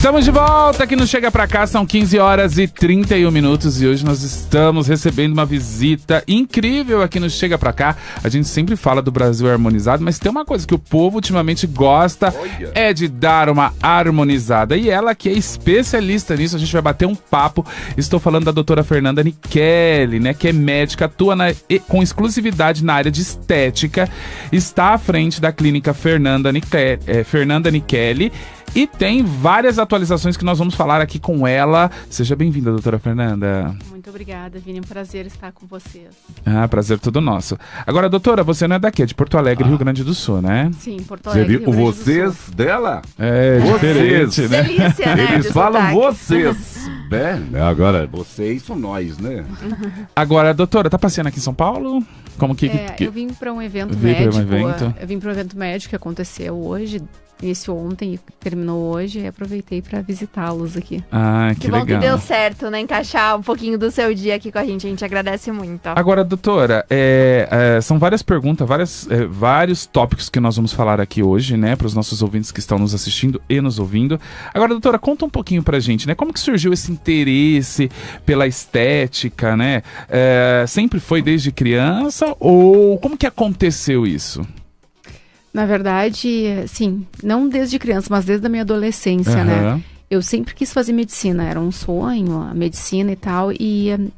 Estamos de volta aqui no Chega Pra Cá, são 15 horas e 31 minutos e hoje nós estamos recebendo uma visita incrível aqui no Chega Pra Cá. A gente sempre fala do Brasil harmonizado, mas tem uma coisa que o povo ultimamente gosta, é de dar uma harmonizada. E ela que é especialista nisso, a gente vai bater um papo. Estou falando da doutora Fernanda Nichelli, né, que é médica, atua com exclusividade na área de estética, está à frente da clínica Fernanda Nichelli. E tem várias atualizações que nós vamos falar aqui com ela. Seja bem-vinda, doutora Fernanda. Muito obrigada, Vini. É um prazer estar com vocês. Prazer todo nosso. Agora, doutora, você não é daqui, é de Porto Alegre, Rio Grande do Sul, né? Sim, Porto Alegre, Rio Grande do Sul. Vocês dela? É, diferente, né? Delícia, né? Eles falam vocês. Agora, vocês são nós, né? Agora, doutora, tá passeando aqui em São Paulo? Como que... Eu vim para um evento médico. Eu vim para um evento médico que aconteceu hoje. Iniciou ontem e terminou hoje e aproveitei para visitá-los aqui. Que bom legal. que deu certo, né? Encaixar um pouquinho do seu dia aqui com a gente agradece muito. Agora, doutora, são várias perguntas, vários tópicos que nós vamos falar aqui hoje, né? Para os nossos ouvintes que estão nos assistindo e nos ouvindo. Agora, doutora, conta um pouquinho pra gente, né? Como que surgiu esse interesse pela estética, né? Sempre foi desde criança ou como que aconteceu isso? Na verdade, sim, não desde criança, mas desde a minha adolescência, né? Eu sempre quis fazer medicina, era um sonho, a medicina e tal. E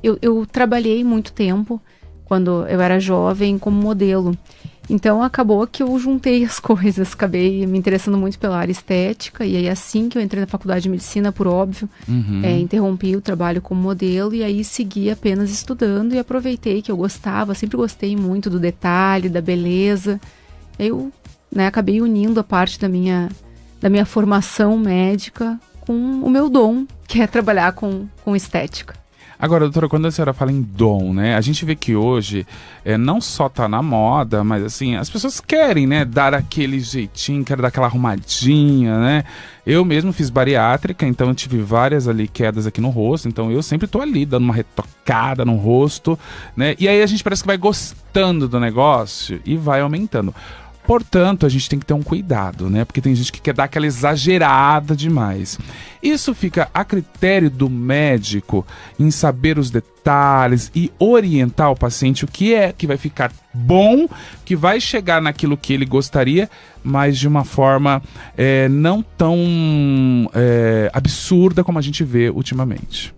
eu trabalhei muito tempo, quando eu era jovem, como modelo. Então, acabou que eu juntei as coisas, acabei me interessando muito pela área estética. E aí, assim que eu entrei na faculdade de medicina, por óbvio, interrompi o trabalho como modelo. E aí, segui apenas estudando e aproveitei que eu gostava, sempre gostei muito do detalhe, da beleza. Eu, acabei unindo a parte da minha formação médica com o meu dom, que é trabalhar com estética. Agora, doutora, quando a senhora fala em dom, né? A gente vê que hoje não só tá na moda, mas assim, as pessoas querem, né? Dar aquele jeitinho, querem dar aquela arrumadinha, né? Eu mesmo fiz bariátrica, então eu tive várias ali quedas aqui no rosto, então eu sempre tô ali dando uma retocada no rosto, né? E aí a gente parece que vai gostando do negócio e vai aumentando. Portanto, a gente tem que ter um cuidado, né? Porque tem gente que quer dar aquela exagerada demais. Isso fica a critério do médico em saber os detalhes e orientar o paciente o que é que vai ficar bom, que vai chegar naquilo que ele gostaria, mas de uma forma não tão absurda como a gente vê ultimamente.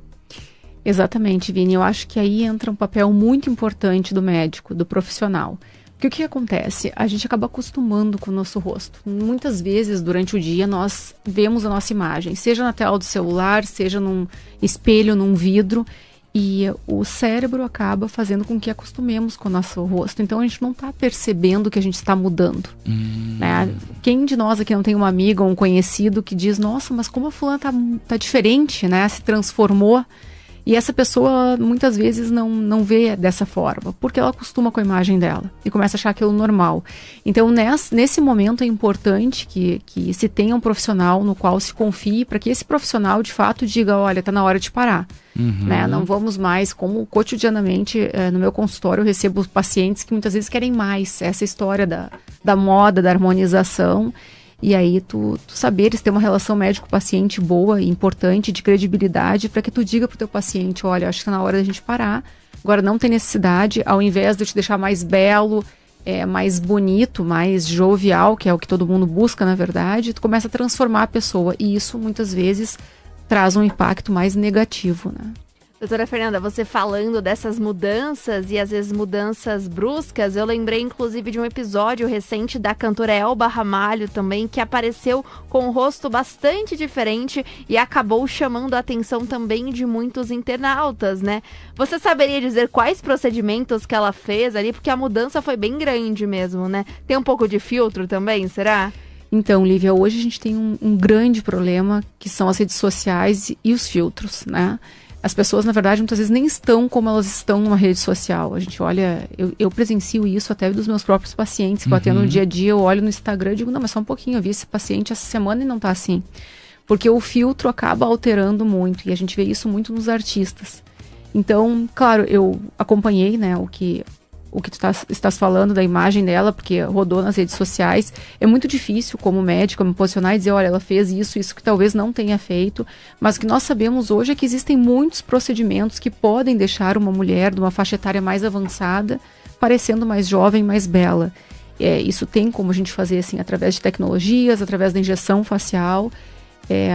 Exatamente, Vini. Eu acho que aí entra um papel muito importante do médico, do profissional. Porque o que acontece? A gente acaba acostumando com o nosso rosto. Muitas vezes, durante o dia, nós vemos a nossa imagem, seja na tela do celular, seja num espelho, num vidro, e o cérebro acaba fazendo com que acostumemos com o nosso rosto. Então, a gente não está percebendo que a gente está mudando. Né? Quem de nós aqui não tem uma amiga ou um conhecido que diz, nossa, mas como a fulana tá diferente, né? Se transformou. E essa pessoa muitas vezes não vê dessa forma, porque ela acostuma com a imagem dela e começa a achar aquilo normal. Então, nesse momento é importante que se tenha um profissional no qual se confie, para que esse profissional de fato diga, olha, está na hora de parar. Né? Não vamos mais, como cotidianamente no meu consultório eu recebo pacientes que muitas vezes querem mais essa história da moda, da harmonização. E aí tu saberes ter uma relação médico-paciente boa e importante, de credibilidade, para que tu diga pro teu paciente, olha, acho que tá na hora da gente parar, agora não tem necessidade, ao invés de eu te deixar mais belo, mais bonito, mais jovial, que é o que todo mundo busca, na verdade, tu começa a transformar a pessoa, e isso muitas vezes traz um impacto mais negativo, né? Doutora Fernanda, você falando dessas mudanças e às vezes mudanças bruscas, eu lembrei inclusive de um episódio recente da cantora Elba Ramalho também, que apareceu com um rosto bastante diferente e acabou chamando a atenção também de muitos internautas, né? Você saberia dizer quais procedimentos que ela fez ali? Porque a mudança foi bem grande mesmo, né? Tem um pouco de filtro também, será? Então, Lívia, hoje a gente tem um grande problema, que são as redes sociais e os filtros, né? As pessoas, na verdade, muitas vezes nem estão como elas estão numa rede social. A gente olha, eu presencio isso até dos meus próprios pacientes, que eu atendo no dia a dia, eu olho no Instagram e digo, não, mas só um pouquinho, eu vi esse paciente essa semana e não tá assim. Porque o filtro acaba alterando muito, e a gente vê isso muito nos artistas. Então, claro, eu acompanhei, né, o que o que tu estás falando da imagem dela, porque rodou nas redes sociais. É muito difícil, como médico, me posicionar e dizer, olha, ela fez isso que talvez não tenha feito. Mas o que nós sabemos hoje é que existem muitos procedimentos que podem deixar uma mulher de uma faixa etária mais avançada, parecendo mais jovem, mais bela. Isso tem como a gente fazer assim, através de tecnologias, através da injeção facial.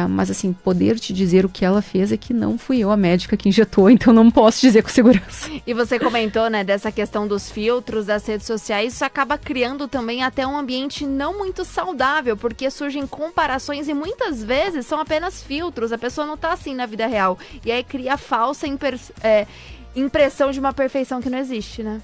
Mas assim, poder te dizer o que ela fez é que não fui eu a médica que injetou, então não posso dizer com segurança. E você comentou, né, dessa questão dos filtros, das redes sociais, isso acaba criando também até um ambiente não muito saudável, porque surgem comparações e muitas vezes são apenas filtros, a pessoa não tá assim na vida real. E aí cria a falsa impressão de uma perfeição que não existe, né?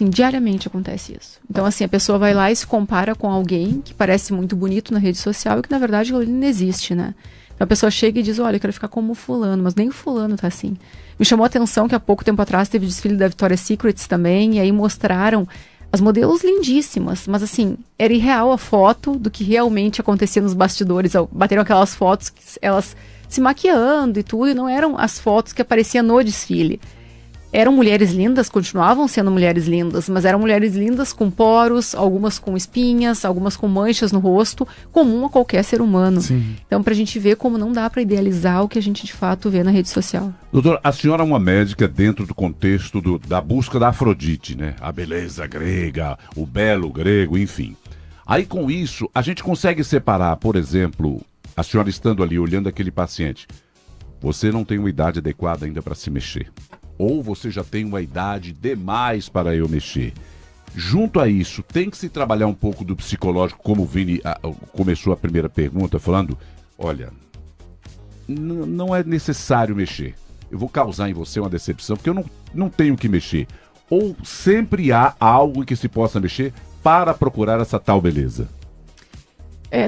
Diariamente acontece isso. Então, assim, a pessoa vai lá e se compara com alguém que parece muito bonito na rede social e que, na verdade, ele não existe, né? Então, a pessoa chega e diz, olha, eu quero ficar como fulano, mas nem o fulano tá assim. Me chamou a atenção que há pouco tempo atrás teve o desfile da Victoria's Secret também, e aí mostraram as modelos lindíssimas, mas, assim, era irreal a foto do que realmente acontecia nos bastidores. Bateram aquelas fotos, elas se maquiando e tudo, e não eram as fotos que apareciam no desfile. Eram mulheres lindas, continuavam sendo mulheres lindas, mas eram mulheres lindas com poros, algumas com espinhas, algumas com manchas no rosto, comum a qualquer ser humano. Sim. Então, pra gente ver como não dá para idealizar o que a gente de fato vê na rede social. Doutora, a senhora é uma médica dentro do contexto da busca da Afrodite, né? A beleza grega, o belo grego, enfim. Aí com isso, a gente consegue separar, por exemplo, a senhora estando ali olhando aquele paciente, você não tem uma idade adequada ainda para se mexer. Ou você já tem uma idade demais para eu mexer. Junto a isso, tem que se trabalhar um pouco do psicológico, como o Vini começou a primeira pergunta, falando, olha, não é necessário mexer. Eu vou causar em você uma decepção, porque eu não tenho que mexer. Ou sempre há algo que se possa mexer para procurar essa tal beleza?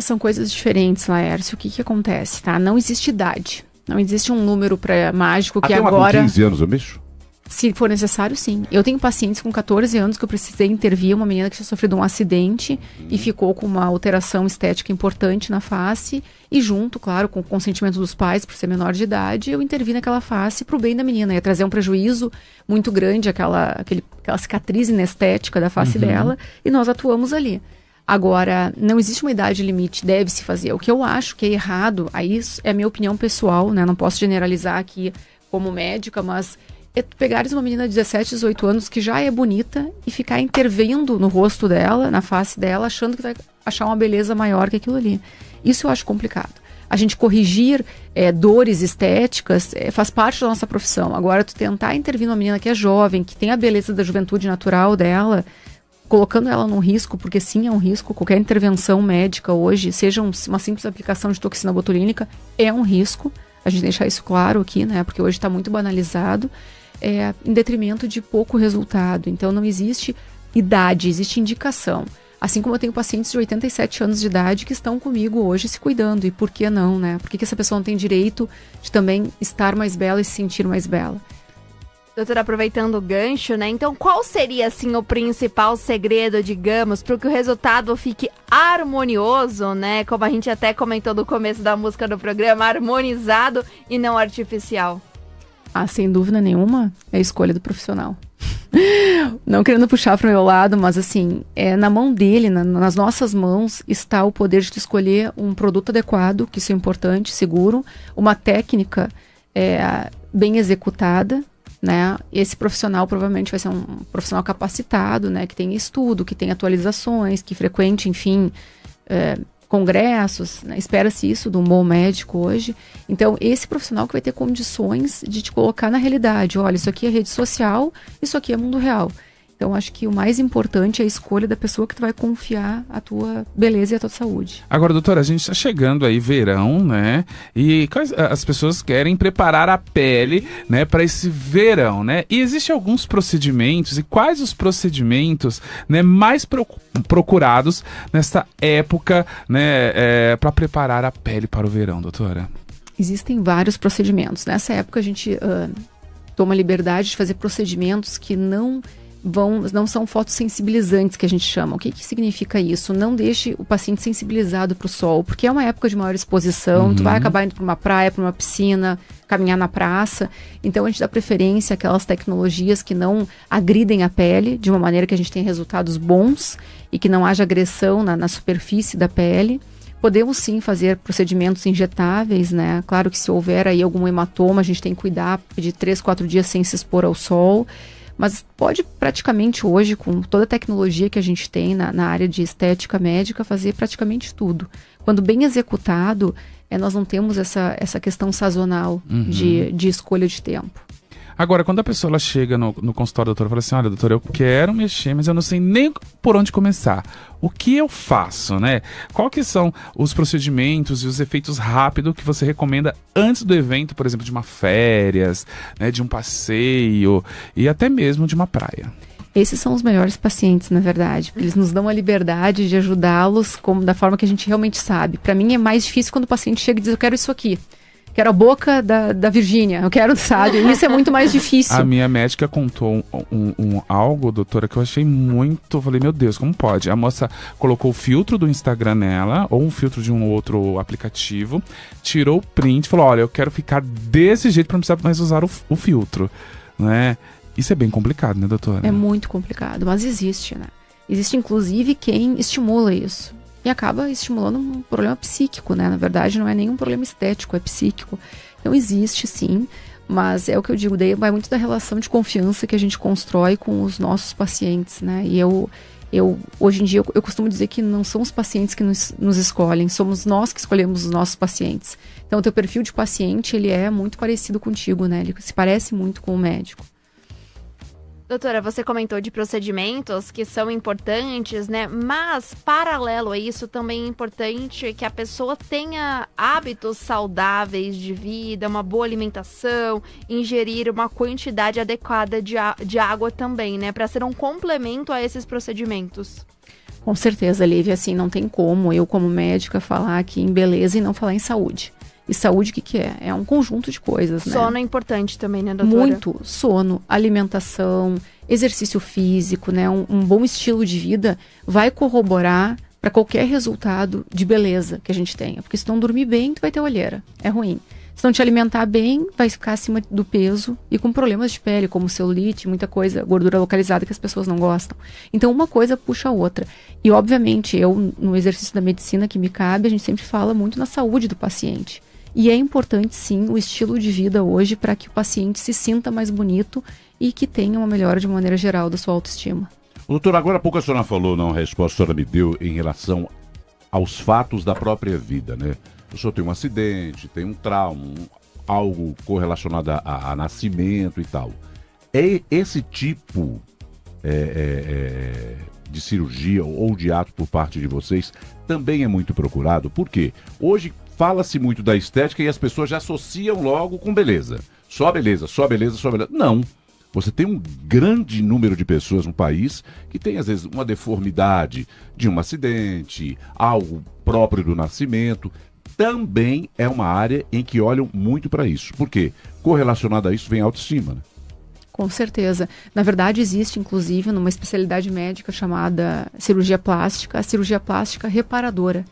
São coisas diferentes, Laércio. O que acontece, tá? Não existe idade. Não existe um número mágico que agora... Com 15 anos eu mexo? Se for necessário, sim. Eu tenho pacientes com 14 anos que eu precisei intervir, uma menina que tinha sofrido um acidente e ficou com uma alteração estética importante na face e junto, claro, com o consentimento dos pais, por ser menor de idade, eu intervi naquela face pro bem da menina. Ia trazer um prejuízo muito grande, aquela cicatriz inestética da face dela, e nós atuamos ali. Agora, não existe uma idade limite, deve-se fazer. O que eu acho que é errado, aí é a minha opinião pessoal, né? Não posso generalizar aqui como médica, mas é pegares uma menina de 17, 18 anos que já é bonita e ficar intervindo no rosto dela, na face dela, achando que vai achar uma beleza maior que aquilo ali. Isso eu acho complicado. A gente corrigir dores estéticas faz parte da nossa profissão. Agora, tu tentar intervir numa menina que é jovem, que tem a beleza da juventude natural dela, colocando ela num risco, porque sim, é um risco. Qualquer intervenção médica hoje, seja uma simples aplicação de toxina botulínica, é um risco. A gente deixar isso claro aqui, né? Porque hoje está muito banalizado, em detrimento de pouco resultado. Então, não existe idade, existe indicação. Assim como eu tenho pacientes de 87 anos de idade que estão comigo hoje se cuidando. E por que não, né? Por que essa pessoa não tem direito de também estar mais bela e se sentir mais bela? Doutora, aproveitando o gancho, né? Então, qual seria, assim, o principal segredo, digamos, para que o resultado fique harmonioso, né? Como a gente até comentou no começo da música do programa, harmonizado e não artificial. Sem dúvida nenhuma, é a escolha do profissional. Não querendo puxar para o meu lado, mas assim, na mão dele, nas nossas mãos, está o poder de tu escolher um produto adequado, que isso é importante, seguro, uma técnica bem executada, né? Esse profissional provavelmente vai ser um profissional capacitado, né? Que tem estudo, que tem atualizações, que frequente, enfim, congressos, né? Espera-se isso de um bom médico hoje. Então, esse profissional que vai ter condições de te colocar na realidade. Olha, isso aqui é rede social, isso aqui é mundo real. Então, acho que o mais importante é a escolha da pessoa que tu vai confiar a tua beleza e a tua saúde. Agora, doutora, a gente está chegando aí verão, né? E as pessoas querem preparar a pele, né, para esse verão, né? E existem alguns procedimentos, e quais os procedimentos, né, mais procurados nessa época, né, para preparar a pele para o verão, doutora? Existem vários procedimentos. Nessa época, a gente toma liberdade de fazer procedimentos que não não são fotossensibilizantes que a gente chama. O que significa isso? Não deixe o paciente sensibilizado para o sol, porque é uma época de maior exposição, tu vai acabar indo para uma praia, para uma piscina, caminhar na praça. Então a gente dá preferência àquelas tecnologias que não agridem a pele, de uma maneira que a gente tenha resultados bons e que não haja agressão na superfície da pele. Podemos sim fazer procedimentos injetáveis, né? Claro que se houver aí algum hematoma, a gente tem que cuidar de 3, 4 dias sem se expor ao sol. Mas pode praticamente hoje, com toda a tecnologia que a gente tem na área de estética médica, fazer praticamente tudo. Quando bem executado, nós não temos essa questão sazonal de escolha de tempo. Agora, quando a pessoa ela chega no consultório da doutora e fala assim, olha, doutora, eu quero mexer, mas eu não sei nem por onde começar. O que eu faço, né? Qual que são os procedimentos e os efeitos rápidos que você recomenda antes do evento, por exemplo, de uma férias, né, de um passeio e até mesmo de uma praia? Esses são os melhores pacientes, na verdade, porque eles nos dão a liberdade de ajudá-los da forma que a gente realmente sabe. Para mim é mais difícil quando o paciente chega e diz, eu quero isso aqui. Quero a boca da Virgínia, eu quero, sabe? Isso é muito mais difícil. A minha médica contou algo, doutora, que eu achei muito... Falei, meu Deus, como pode? A moça colocou o filtro do Instagram nela, ou um filtro de um outro aplicativo, tirou o print e falou, olha, eu quero ficar desse jeito para não precisar mais usar o filtro, né? Isso é bem complicado, né, doutora? É muito complicado, mas existe, né? Existe, inclusive, quem estimula isso. E acaba estimulando um problema psíquico, né? Na verdade, não é nenhum problema estético, é psíquico. Então, existe sim, mas é o que eu digo, daí vai muito da relação de confiança que a gente constrói com os nossos pacientes, né? E hoje em dia, eu costumo dizer que não são os pacientes que nos escolhem, somos nós que escolhemos os nossos pacientes. Então, o teu perfil de paciente, ele é muito parecido contigo, né? Ele se parece muito com o médico. Doutora, você comentou de procedimentos que são importantes, né? Mas, paralelo a isso, também é importante que a pessoa tenha hábitos saudáveis de vida, uma boa alimentação, ingerir uma quantidade adequada de água também, né? Para ser um complemento a esses procedimentos. Com certeza, Lívia, assim, não tem como eu, como médica, falar aqui em beleza e não falar em saúde. E saúde, o que é? É um conjunto de coisas, né? Sono é importante também, né, doutora? Muito. Sono, alimentação, exercício físico, né? Um bom estilo de vida vai corroborar para qualquer resultado de beleza que a gente tenha. Porque se não dormir bem, tu vai ter olheira. É ruim. Se não te alimentar bem, vai ficar acima do peso e com problemas de pele, como celulite, muita coisa, gordura localizada que as pessoas não gostam. Então, uma coisa puxa a outra. E, obviamente, no exercício da medicina que me cabe, a gente sempre fala muito na saúde do paciente. E é importante, sim, o estilo de vida hoje para que o paciente se sinta mais bonito e que tenha uma melhora de maneira geral da sua autoestima. Doutor, agora há pouco a senhora falou, não, a resposta que a senhora me deu em relação aos fatos da própria vida, né? O senhor tem um acidente, tem um trauma, algo correlacionado a nascimento e tal. É esse tipo de cirurgia ou de ato por parte de vocês também é muito procurado? Por quê? Hoje fala-se muito da estética e as pessoas já associam logo com beleza. Só beleza, só beleza, só beleza. Não. Você tem um grande número de pessoas no país que tem, às vezes, uma deformidade de um acidente, algo próprio do nascimento. Também é uma área em que olham muito para isso. Por quê? Correlacionado a isso vem a autoestima, né? Com certeza. Na verdade, existe, inclusive, numa especialidade médica chamada cirurgia plástica, a cirurgia plástica reparadora,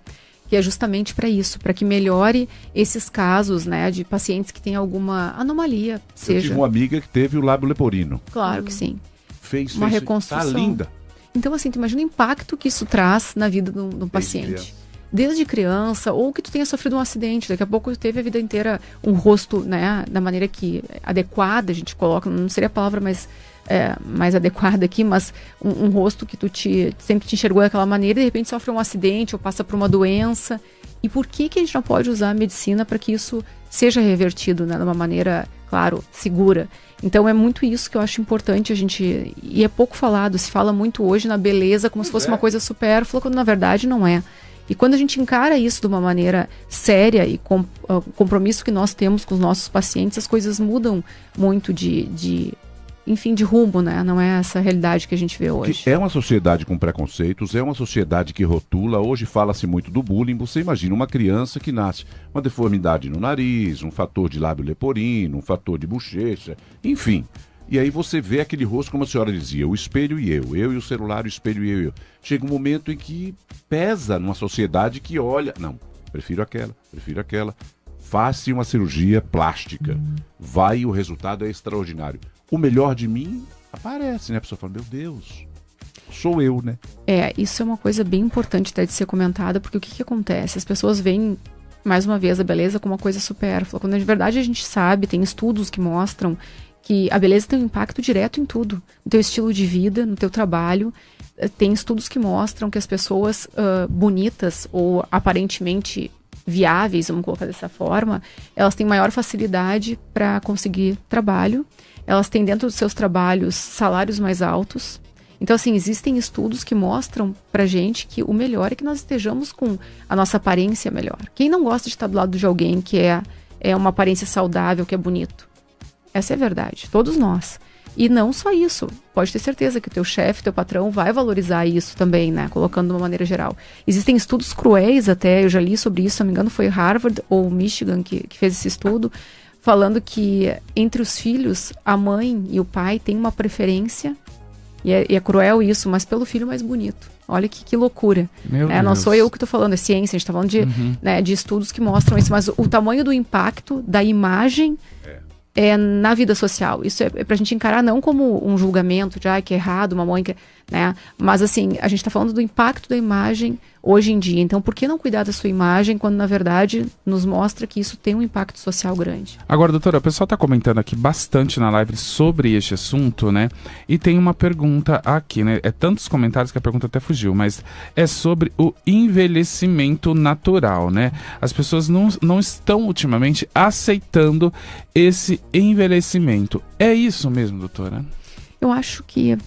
que é justamente para isso, para que melhore esses casos, né, de pacientes que têm alguma anomalia. Eu tive uma amiga que teve o lábio leporino. Claro que sim. Fez uma reconstrução. Tá linda. Então, assim, tu imagina o impacto que isso traz na vida do paciente. Desde criança, ou que tu tenha sofrido um acidente, daqui a pouco tu teve a vida inteira um rosto, né, da maneira que adequada, a gente coloca, não seria a palavra mais adequada aqui, mas um rosto que sempre te enxergou daquela maneira e de repente sofre um acidente ou passa por uma doença. E por que a gente não pode usar a medicina para que isso seja revertido, né, de uma maneira, claro, segura? Então é muito isso que eu acho importante a gente... E é pouco falado, se fala muito hoje na beleza como se fosse uma coisa supérflua, quando na verdade não é. E quando a gente encara isso de uma maneira séria e com o compromisso que nós temos com os nossos pacientes, as coisas mudam muito de rumo, né? Não é essa realidade que a gente vê hoje. É uma sociedade com preconceitos, é uma sociedade que rotula. Hoje fala-se muito do bullying. Você imagina uma criança que nasce uma deformidade no nariz, um fator de lábio leporino, um fator de bochecha, enfim. E aí você vê aquele rosto, como a senhora dizia, o espelho e eu e o celular, o espelho e eu. Chega um momento em que pesa numa sociedade que olha, não, prefiro aquela. Faça uma cirurgia plástica, vai e o resultado é extraordinário. O melhor de mim aparece, né? A pessoa fala, meu Deus, sou eu, né? Isso é uma coisa bem importante até de ser comentada, porque o que acontece? As pessoas veem, mais uma vez, a beleza como uma coisa supérflua, quando de verdade a gente sabe, tem estudos que mostram que a beleza tem um impacto direto em tudo, no teu estilo de vida, no teu trabalho. Tem estudos que mostram que as pessoas bonitas ou aparentemente viáveis, vamos colocar dessa forma, elas têm maior facilidade para conseguir trabalho, elas têm dentro dos seus trabalhos salários mais altos. Então, assim, existem estudos que mostram pra gente que o melhor é que nós estejamos com a nossa aparência melhor. Quem não gosta de estar do lado de alguém que é uma aparência saudável, que é bonito? Essa é a verdade, todos nós. E não só isso, pode ter certeza que o teu chefe, teu patrão vai valorizar isso também, né? Colocando de uma maneira geral. Existem estudos cruéis até, eu já li sobre isso, se não me engano foi Harvard ou Michigan que fez esse estudo, falando que entre os filhos, a mãe e o pai têm uma preferência, e é cruel isso, mas pelo filho mais bonito. Olha que loucura. Não sou eu que estou falando, é ciência, a gente está falando de estudos que mostram isso, mas o tamanho do impacto da imagem na vida social. Isso é pra gente encarar não como um julgamento de que é errado, uma mãe que... né? Mas assim, a gente tá falando do impacto da imagem hoje em dia. Então, por que não cuidar da sua imagem quando, na verdade, nos mostra que isso tem um impacto social grande? Agora, doutora, o pessoal tá comentando aqui bastante na live sobre este assunto, né? E tem uma pergunta aqui, né? É tantos comentários que a pergunta até fugiu, mas é sobre o envelhecimento natural, né? As pessoas não estão ultimamente aceitando esse envelhecimento. É isso mesmo, doutora? Eu acho que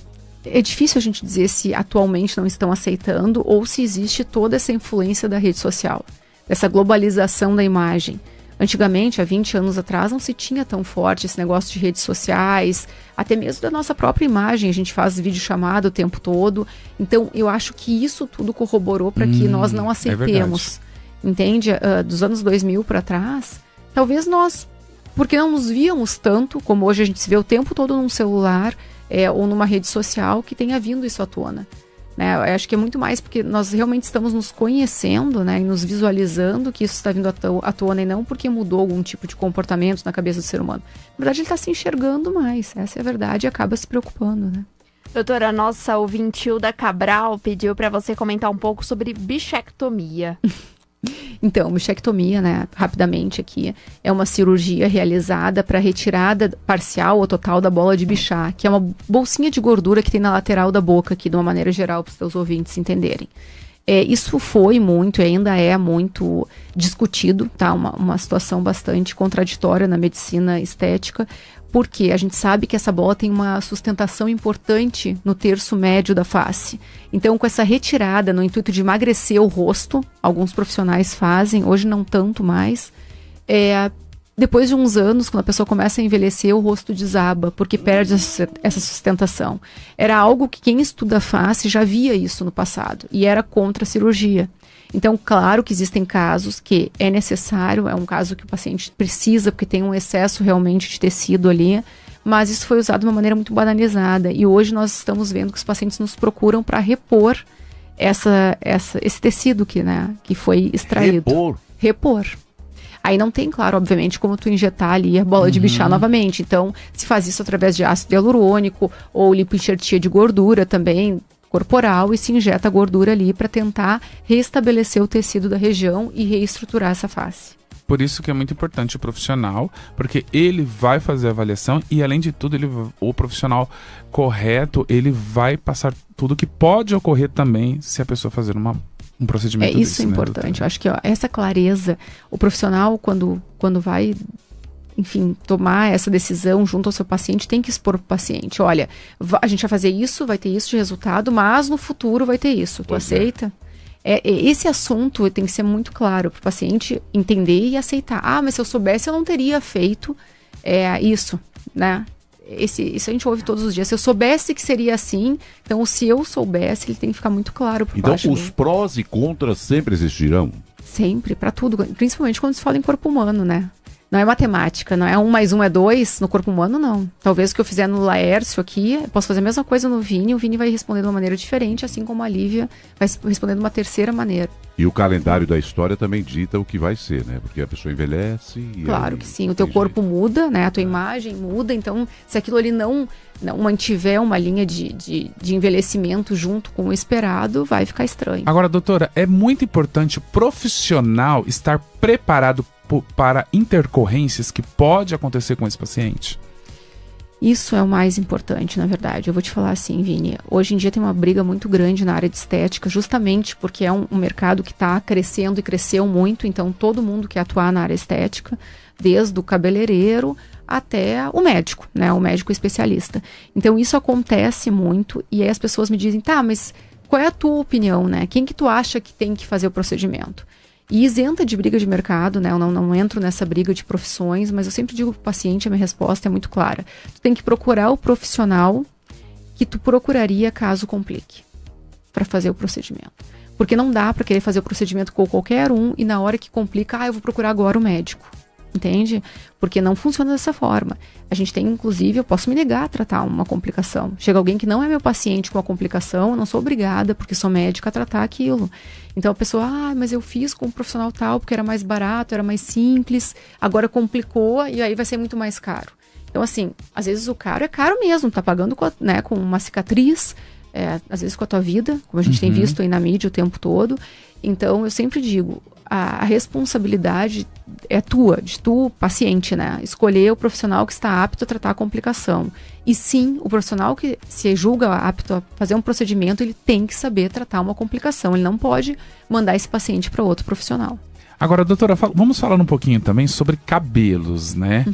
é difícil a gente dizer se atualmente não estão aceitando ou se existe toda essa influência da rede social, dessa globalização da imagem. Antigamente, há 20 anos atrás, não se tinha tão forte esse negócio de redes sociais, até mesmo da nossa própria imagem, a gente faz videochamada o tempo todo. Então, eu acho que isso tudo corroborou para que nós não aceitemos. Entende? Dos anos 2000 para trás, talvez nós, porque não nos víamos tanto, como hoje a gente se vê o tempo todo num celular, ou numa rede social, que tenha vindo isso à tona. Né? Eu acho que é muito mais porque nós realmente estamos nos conhecendo, né, e nos visualizando que isso está vindo à tona e não porque mudou algum tipo de comportamento na cabeça do ser humano. Na verdade, ele está se enxergando mais, essa é a verdade, e acaba se preocupando, né? Doutora, a nossa ouvinte Hilda Cabral pediu para você comentar um pouco sobre bichectomia. Então, bichectomia, né, rapidamente aqui, é uma cirurgia realizada para retirada parcial ou total da bola de Bichat, que é uma bolsinha de gordura que tem na lateral da boca, aqui de uma maneira geral, para os seus ouvintes entenderem. Isso foi muito, e ainda é muito discutido, tá? Uma situação bastante contraditória na medicina estética, porque a gente sabe que essa bola tem uma sustentação importante no terço médio da face. Então, com essa retirada no intuito de emagrecer o rosto, alguns profissionais fazem, hoje não tanto mais, depois de uns anos, quando a pessoa começa a envelhecer, o rosto desaba, porque perde essa sustentação. Era algo que quem estuda face já via isso no passado, e era contra a cirurgia. Então, claro que existem casos que é necessário, é um caso que o paciente precisa, porque tem um excesso realmente de tecido ali, mas isso foi usado de uma maneira muito banalizada. E hoje nós estamos vendo que os pacientes nos procuram para repor esse tecido que foi extraído. Repor. Aí não tem, claro, obviamente, como tu injetar ali a bola de Bichat novamente. Então, se faz isso através de ácido hialurônico ou lipoenxertia de gordura também, corporal, e se injeta a gordura ali para tentar restabelecer o tecido da região e reestruturar essa face. Por isso que é muito importante o profissional, porque ele vai fazer a avaliação e, além de tudo, o profissional correto, ele vai passar tudo que pode ocorrer também se a pessoa fazer um procedimento desse. Isso é importante. Eu acho que essa clareza, o profissional, quando vai, enfim, tomar essa decisão junto ao seu paciente, tem que expor para o paciente. Olha, a gente vai fazer isso, vai ter isso de resultado, mas no futuro vai ter isso. Tu aceita? Esse assunto tem que ser muito claro para o paciente entender e aceitar. Mas se eu soubesse, eu não teria feito isso, né? Isso a gente ouve todos os dias. Se eu soubesse que seria assim, então se eu soubesse, ele tem que ficar muito claro por baixo. Então os prós e contras sempre existirão? Sempre, para tudo. Principalmente quando se fala em corpo humano, né? Não é matemática, não é 1 mais 1 é 2, no corpo humano não. Talvez o que eu fizer no Laércio aqui, eu posso fazer a mesma coisa no Vini, o Vini vai responder de uma maneira diferente, assim como a Lívia vai responder de uma terceira maneira. E o calendário da história também dita o que vai ser, né? Porque a pessoa envelhece e claro aí que sim, o teu corpo muda, né? A tua imagem muda, então se aquilo ali não mantiver uma linha de envelhecimento junto com o esperado, vai ficar estranho. Agora, doutora, é muito importante o profissional estar preparado para intercorrências que pode acontecer com esse paciente? Isso é o mais importante, na verdade. Eu vou te falar assim, Vini, hoje em dia tem uma briga muito grande na área de estética, justamente porque é um mercado que está crescendo e cresceu muito, então todo mundo quer atuar na área estética, desde o cabeleireiro até o médico, né, o médico especialista. Então isso acontece muito e aí as pessoas me dizem, tá, mas qual é a tua opinião, né? Quem que tu acha que tem que fazer o procedimento? E isenta de briga de mercado, né? Eu não entro nessa briga de profissões, mas eu sempre digo para o paciente, a minha resposta é muito clara. Tu tem que procurar o profissional que tu procuraria caso complique para fazer o procedimento. Porque não dá para querer fazer o procedimento com qualquer um e na hora que complica, eu vou procurar agora o médico. Entende? Porque não funciona dessa forma. A gente tem, inclusive, eu posso me negar a tratar uma complicação. Chega alguém que não é meu paciente com uma complicação, eu não sou obrigada, porque sou médica, a tratar aquilo. Então a pessoa, mas eu fiz com um profissional tal, porque era mais barato, era mais simples, agora complicou e aí vai ser muito mais caro. Então, assim, às vezes o caro é caro mesmo, tá pagando com uma cicatriz, às vezes com a tua vida, como a gente tem visto aí na mídia o tempo todo. Então, eu sempre digo, a responsabilidade é tua, de tu, paciente, né? Escolher o profissional que está apto a tratar a complicação. E sim, o profissional que se julga apto a fazer um procedimento, ele tem que saber tratar uma complicação. Ele não pode mandar esse paciente para outro profissional. Agora, doutora, vamos falar um pouquinho também sobre cabelos, né?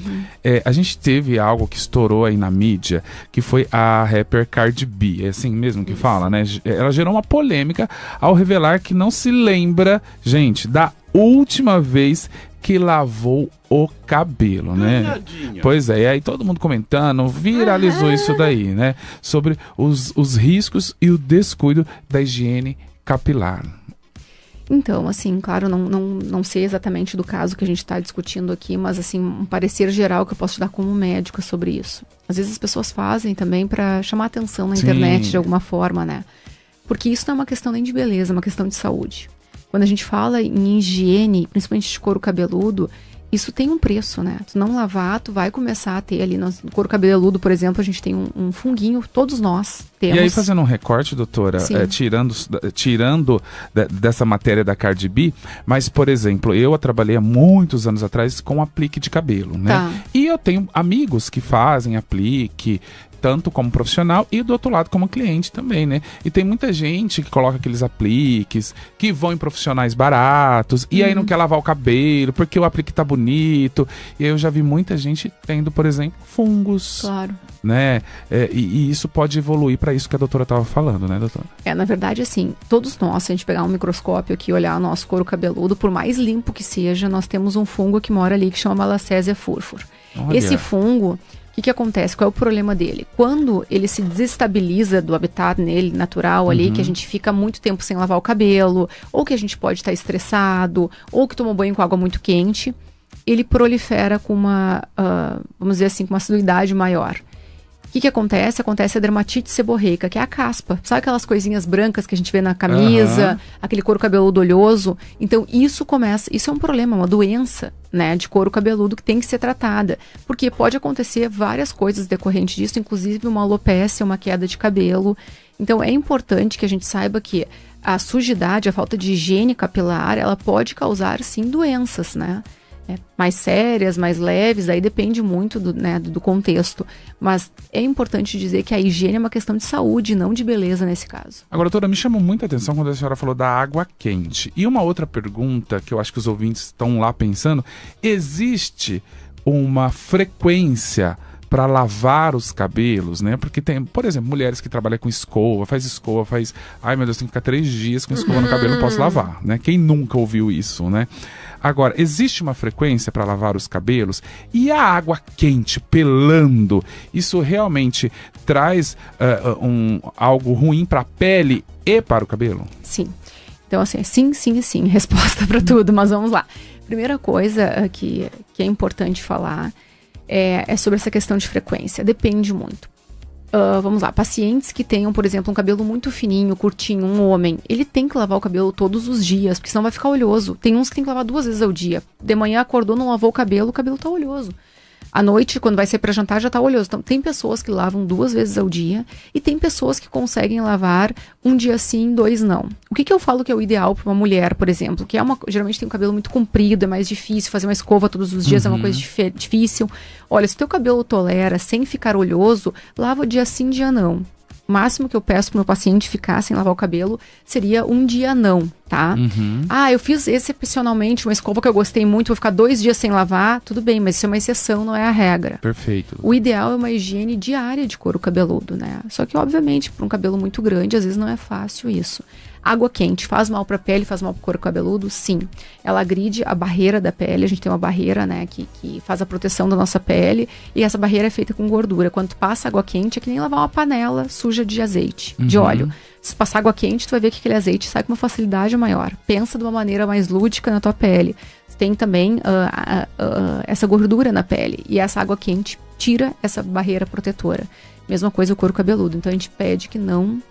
A gente teve algo que estourou aí na mídia, que foi a rapper Cardi B, é assim mesmo que fala, né? Ela gerou uma polêmica ao revelar que não se lembra, gente, da última vez que lavou o cabelo, né? Pois é, e aí todo mundo comentando, viralizou isso daí, né? Sobre os riscos e o descuido da higiene capilar. Então, assim, claro, não sei exatamente do caso que a gente está discutindo aqui, mas, assim, um parecer geral que eu posso te dar como médica sobre isso. Às vezes as pessoas fazem também para chamar atenção na internet de alguma forma, né? Porque isso não é uma questão nem de beleza, é uma questão de saúde. Quando a gente fala em higiene, principalmente de couro cabeludo, isso tem um preço, né? Tu não lavar, tu vai começar a ter ali no couro cabeludo, por exemplo, a gente tem um funguinho, todos nós temos. E aí, fazendo um recorte, doutora, tirando dessa matéria da Cardi B, mas, por exemplo, eu trabalhei há muitos anos atrás com aplique de cabelo, né? Tá. E eu tenho amigos que fazem aplique, tanto como profissional e do outro lado como cliente também, né? E tem muita gente que coloca aqueles apliques, que vão em profissionais baratos, e aí não quer lavar o cabelo, porque o aplique tá bonito. E aí eu já vi muita gente tendo, por exemplo, fungos. Claro. Né? E isso pode evoluir para isso que a doutora estava falando, né, doutora? Na verdade, assim, todos nós, se a gente pegar um microscópio aqui e olhar o nosso couro cabeludo, por mais limpo que seja, nós temos um fungo que mora ali que chama Malassezia furfur. Olha. Esse fungo, o que acontece? Qual é o problema dele? Quando ele se desestabiliza do habitat nele, natural ali, que a gente fica muito tempo sem lavar o cabelo, ou que a gente pode estar estressado, ou que tomou banho com água muito quente, ele prolifera com vamos dizer assim, com uma assiduidade maior. O que acontece? Acontece a dermatite seborreica, que é a caspa. Sabe aquelas coisinhas brancas que a gente vê na camisa, aquele couro cabeludo oleoso? Então, isso é um problema, uma doença, né, de couro cabeludo que tem que ser tratada. Porque pode acontecer várias coisas decorrentes disso, inclusive uma alopécia, uma queda de cabelo. Então, é importante que a gente saiba que a sujidade, a falta de higiene capilar, ela pode causar, sim, doenças, né? Mais sérias, mais leves, aí depende muito do contexto. Mas é importante dizer que a higiene é uma questão de saúde, não de beleza nesse caso. Agora, doutora, me chamou muita atenção quando a senhora falou da água quente. E uma outra pergunta que eu acho que os ouvintes estão lá pensando, existe uma frequência para lavar os cabelos, né? Porque tem, por exemplo, mulheres que trabalham com escova, ai meu Deus, tem que ficar 3 dias com escova no cabelo, não posso lavar, né? Quem nunca ouviu isso, né? Agora, existe uma frequência para lavar os cabelos? E a água quente, pelando, isso realmente traz algo ruim para a pele e para o cabelo? Sim. Então, assim, sim, resposta para tudo, mas vamos lá. Primeira coisa que é importante falar é sobre essa questão de frequência. Depende muito. Vamos lá, pacientes que tenham, por exemplo, um cabelo muito fininho, curtinho, um homem, ele tem que lavar o cabelo todos os dias, porque senão vai ficar oleoso. Tem uns que tem que lavar 2 vezes ao dia. De manhã acordou, não lavou o cabelo tá oleoso. À noite, quando vai sair para jantar, já tá oleoso. Então, tem pessoas que lavam 2 vezes ao dia e tem pessoas que conseguem lavar um dia sim, 2 não. O que eu falo que é o ideal para uma mulher, por exemplo, que geralmente tem um cabelo muito comprido, é mais difícil, fazer uma escova todos os dias é uma coisa difícil. Olha, se o teu cabelo tolera sem ficar oleoso, lava dia sim, dia não. O máximo que eu peço pro meu paciente ficar sem lavar o cabelo seria um dia não, tá? Eu fiz excepcionalmente uma escova que eu gostei muito, vou ficar 2 dias sem lavar, tudo bem, mas isso é uma exceção, não é a regra. Perfeito. O ideal é uma higiene diária de couro cabeludo, né? Só que, obviamente, para um cabelo muito grande, às vezes não é fácil isso. Água quente faz mal para a pele, faz mal para o couro cabeludo? Sim. Ela agride a barreira da pele. A gente tem uma barreira, né, que faz a proteção da nossa pele. E essa barreira é feita com gordura. Quando tu passa água quente, é que nem lavar uma panela suja de azeite, de óleo. Se passar água quente, tu vai ver que aquele azeite sai com uma facilidade maior. Pensa de uma maneira mais lúdica na tua pele. Tem também essa gordura na pele. E essa água quente tira essa barreira protetora. Mesma coisa o couro cabeludo. Então a gente pede que não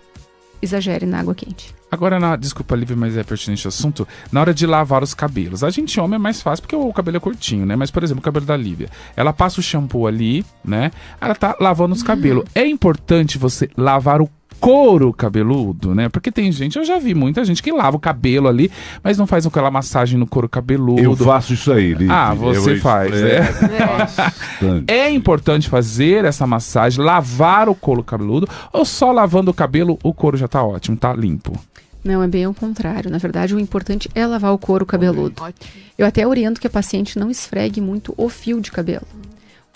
exagere na água quente. Agora, desculpa, Lívia, mas é pertinente o assunto. Na hora de lavar os cabelos, a gente homem é mais fácil porque o cabelo é curtinho, né? Mas, por exemplo, o cabelo da Lívia, ela passa o shampoo ali, né? Ela tá lavando os cabelos. É importante você lavar o couro cabeludo, né? Porque tem gente, eu já vi muita gente que lava o cabelo ali, mas não faz aquela massagem no couro cabeludo. Eu faço isso aí, Lívia. Você faz, né? É importante fazer essa massagem, lavar o couro cabeludo, ou só lavando o cabelo o couro já tá ótimo, tá limpo? Não, é bem o contrário. Na verdade, o importante é lavar o couro cabeludo. Eu até oriento que a paciente não esfregue muito o fio de cabelo.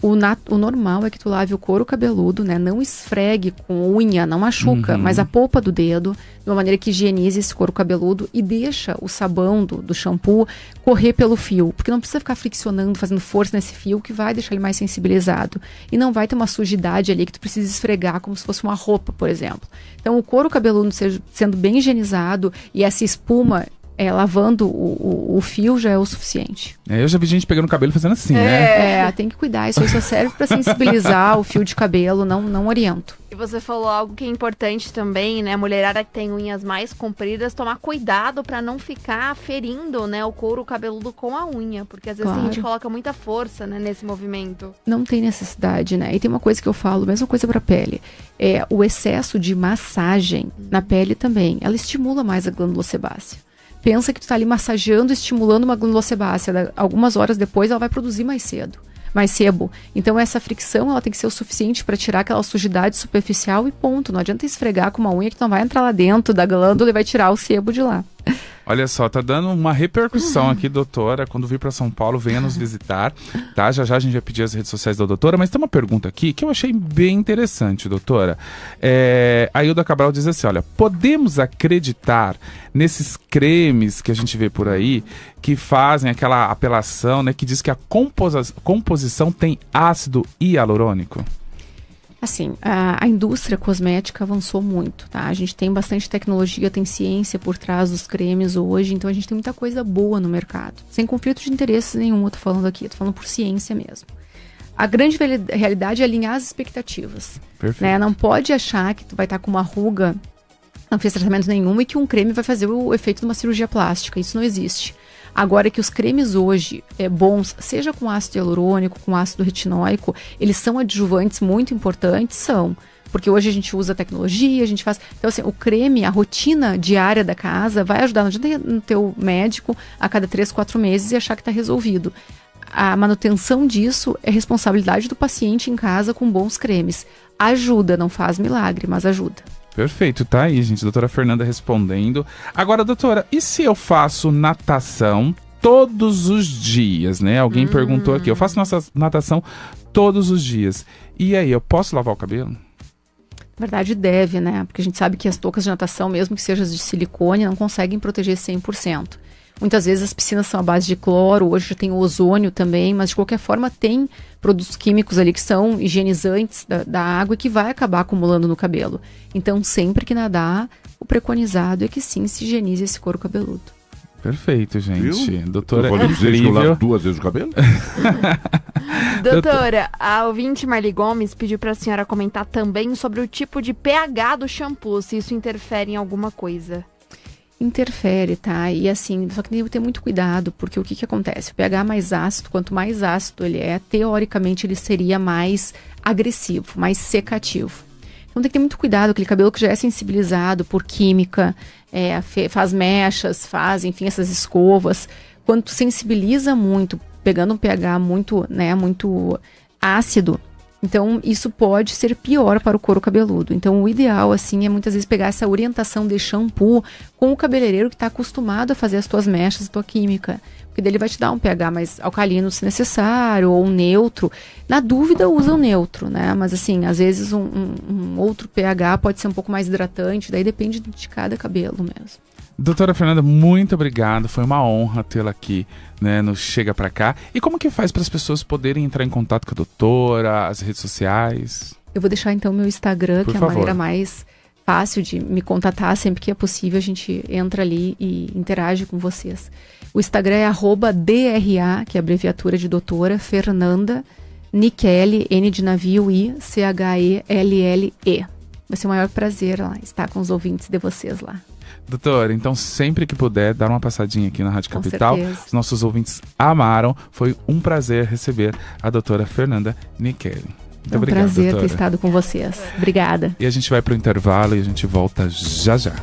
O normal é que tu lave o couro cabeludo, né? Não esfregue com unha, não machuca, mas a polpa do dedo, de uma maneira que higienize esse couro cabeludo e deixa o sabão do shampoo correr pelo fio. Porque não precisa ficar friccionando, fazendo força nesse fio, que vai deixar ele mais sensibilizado. E não vai ter uma sujidade ali que tu precisa esfregar como se fosse uma roupa, por exemplo. Então, o couro cabeludo sendo bem higienizado e essa espuma lavando o fio já é o suficiente. Eu já vi gente pegando o cabelo fazendo assim, né? Tem que cuidar. Isso aí só serve para sensibilizar o fio de cabelo, não oriento. E você falou algo que é importante também, né? A mulherada que tem unhas mais compridas, tomar cuidado para não ficar ferindo, né, o couro cabeludo com a unha. Porque às vezes a gente coloca muita força, né, nesse movimento. Não tem necessidade, né? E tem uma coisa que eu falo, mesma coisa para pele. O excesso de massagem na pele também, ela estimula mais a glândula sebácea. Pensa que tu tá ali massageando, estimulando uma glândula sebácea. Algumas horas depois ela vai produzir mais sebo. Então essa fricção ela tem que ser o suficiente para tirar aquela sujidade superficial e ponto. Não adianta esfregar com uma unha que tu não vai entrar lá dentro da glândula e vai tirar o sebo de lá. Olha só, tá dando uma repercussão aqui, doutora. Quando vir para São Paulo, venha nos visitar, tá? Já a gente vai pedir as redes sociais da doutora, mas tem uma pergunta aqui que eu achei bem interessante, doutora. A Hilda Cabral diz assim, olha, podemos acreditar nesses cremes que a gente vê por aí, que fazem aquela apelação, né, que diz que a composição tem ácido hialurônico? Assim, a indústria cosmética avançou muito, tá? A gente tem bastante tecnologia, tem ciência por trás dos cremes hoje, então a gente tem muita coisa boa no mercado. Sem conflito de interesses nenhum, eu tô falando aqui, tô falando por ciência mesmo. A grande realidade é alinhar as expectativas. Perfeito. Né? Não pode achar que tu vai estar com uma ruga, não fez tratamento nenhum e que um creme vai fazer o efeito de uma cirurgia plástica. Isso não existe. Agora que os cremes hoje bons, seja com ácido hialurônico, com ácido retinóico, eles são adjuvantes muito importantes, são. Porque hoje a gente usa tecnologia, a gente faz... Então, assim, o creme, a rotina diária da casa vai ajudar. Não adianta ir no teu médico a cada 3, 4 meses e achar que está resolvido. A manutenção disso é responsabilidade do paciente em casa com bons cremes. Ajuda, não faz milagre, mas ajuda. Perfeito, tá aí, gente. Doutora Fernanda respondendo. Agora, doutora, e se eu faço natação todos os dias, né? Alguém perguntou aqui. Eu faço natação todos os dias. E aí, eu posso lavar o cabelo? Na verdade, deve, né? Porque a gente sabe que as toucas de natação, mesmo que sejam de silicone, não conseguem proteger 100%. Muitas vezes as piscinas são à base de cloro, hoje já tem o ozônio também, mas de qualquer forma tem produtos químicos ali que são higienizantes da água e que vai acabar acumulando no cabelo. Então, sempre que nadar, o preconizado é que sim se higienize esse couro cabeludo. Perfeito, gente. Viu? Doutora, Eu vou lhe dizer que eu incrível. lavo 2 vezes o cabelo? Doutora, a ouvinte Marli Gomes pediu para a senhora comentar também sobre o tipo de pH do shampoo, se isso interfere em alguma coisa. Interfere, tá? E assim, só que tem que ter muito cuidado, porque o que acontece? O pH mais ácido, quanto mais ácido ele é, teoricamente ele seria mais agressivo, mais secativo. Então tem que ter muito cuidado, aquele cabelo que já é sensibilizado por química, faz mechas, enfim, essas escovas. Quando tu sensibiliza muito, pegando um pH muito, né, muito ácido, então isso pode ser pior para o couro cabeludo. Então o ideal, assim, é muitas vezes pegar essa orientação de shampoo com o cabeleireiro que está acostumado a fazer as tuas mechas, a tua química. Porque daí ele vai te dar um pH mais alcalino se necessário, ou um neutro. Na dúvida, usa o neutro, né? Mas assim, às vezes um outro pH pode ser um pouco mais hidratante, daí depende de cada cabelo mesmo. Doutora Fernanda, muito obrigado. Foi uma honra tê-la aqui, né, no Chega Pra Cá. E como que faz para as pessoas poderem entrar em contato com a doutora, as redes sociais? Eu vou deixar então meu Instagram, Por que é a favor. maneira mais fácil de me contatar. Sempre que é possível, a gente entra ali e interage com vocês. O Instagram é @DRA, que é a abreviatura de doutora, Fernanda Nichelle, N de navio, I, CHELLE. Vai ser o maior prazer lá, estar com os ouvintes de vocês lá. Doutora, então sempre que puder, dar uma passadinha aqui na Rádio Com Capital. certeza. Os nossos ouvintes amaram. Foi um prazer receber a doutora Fernanda Nichelle. Muito É um obrigado, prazer doutora. ter estado com vocês. Obrigada. E a gente vai para o intervalo e a gente volta já já.